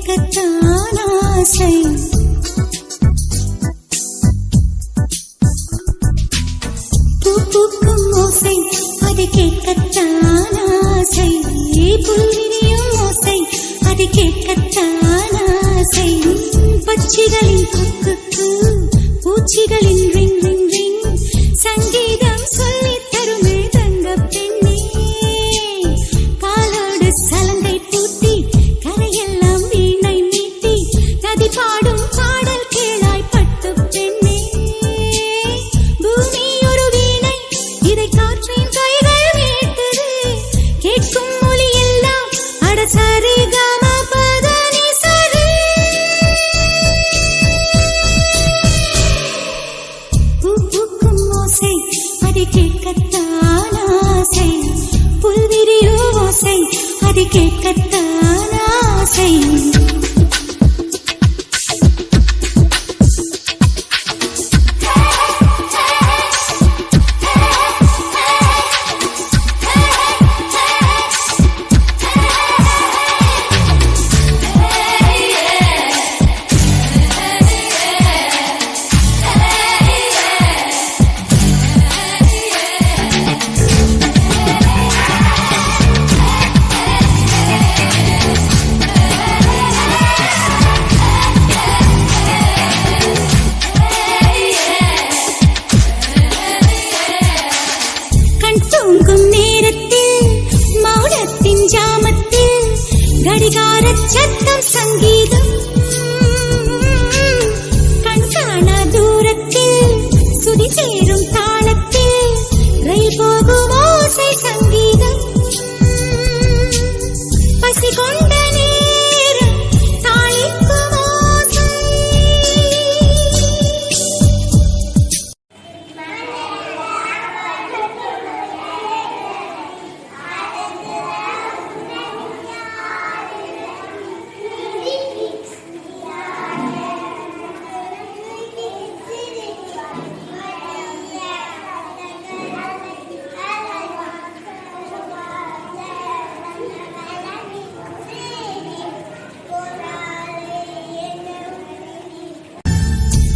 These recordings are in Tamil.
கேட்கத்தான் ஆசை. பூ பூக்கும் ஓசை அது கேட்கத்தான் ஆசை. புல்விரியும் ஓசை அது கேட்கத்தான் ஆசை. பட்சிகளின் குக்கு பூச்சிகளின் ரிங் ரிங் ரிங் சங்கீதம் சொல்லி தருமே தங்க பெண்ணே. காலோடு சலங்கை பூட்டி கரையெல்லாம் வீணை மீட்டி நதி பாடும் பாடல் கேளாய் பட்டு பெண்ணே. பூமி ஒரு வீணை இதை காற்றின் கைகள் மீட்டது. கேட்கும் மொழி எல்லாம் அடசரி கம பதனி சரி. பூ பூக்கும் ஓசை அது கேட்கத்தான் ஆசை. புல்விரியும் ஓசை அது கேட்கத்தான் ஆசை. தூங்கும் நேரத்தில் மௌனத்தின் ஜாமத்தில் கடிகார சத்தம் சங்கீதம். கண்காண தூரத்தில் சுதி சேரும் தாளத்தில் ரயில் போகும் ஓசை சங்கீதம். பசி கொண்ட நேரம் தாளிக்கும் ஓசை.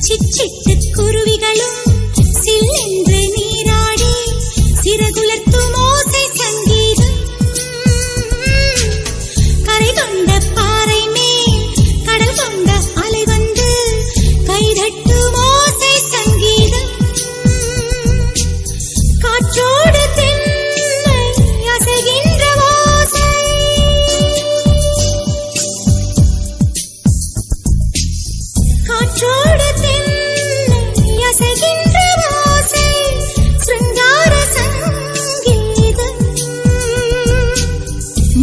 சிச்சிட்டு குருவிகளும் சில்லென்று நீராடி சிறகுலர்த்தும் ஓசை சங்கீதம். கரை கொண்ட பாறை மேல் கடல் கொண்ட அலை வந்து கைதட்டும் ஓசை சங்கீதம். காற்றோடு தென்னை அசைகின்ற ஓசை. காற்றோடு அசைகின்ற ஓசை சிருங்கார சங்கீதம்.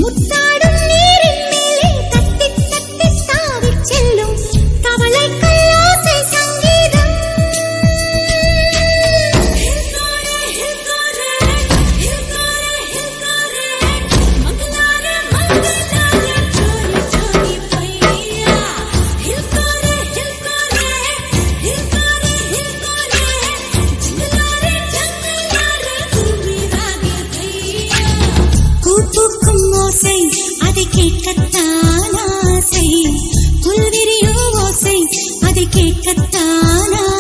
முத்தாடும் நீரின் மேலே தத்தி தத்தி தாவிச் செல்லும் தவளைகள் ஓசை சங்கீதம். பூக்கும் ஓசை அதை கேட்கத்தான் ஆசை. புல்விரியும் ஓசை அதை கேட்கத்தான் ஆசை.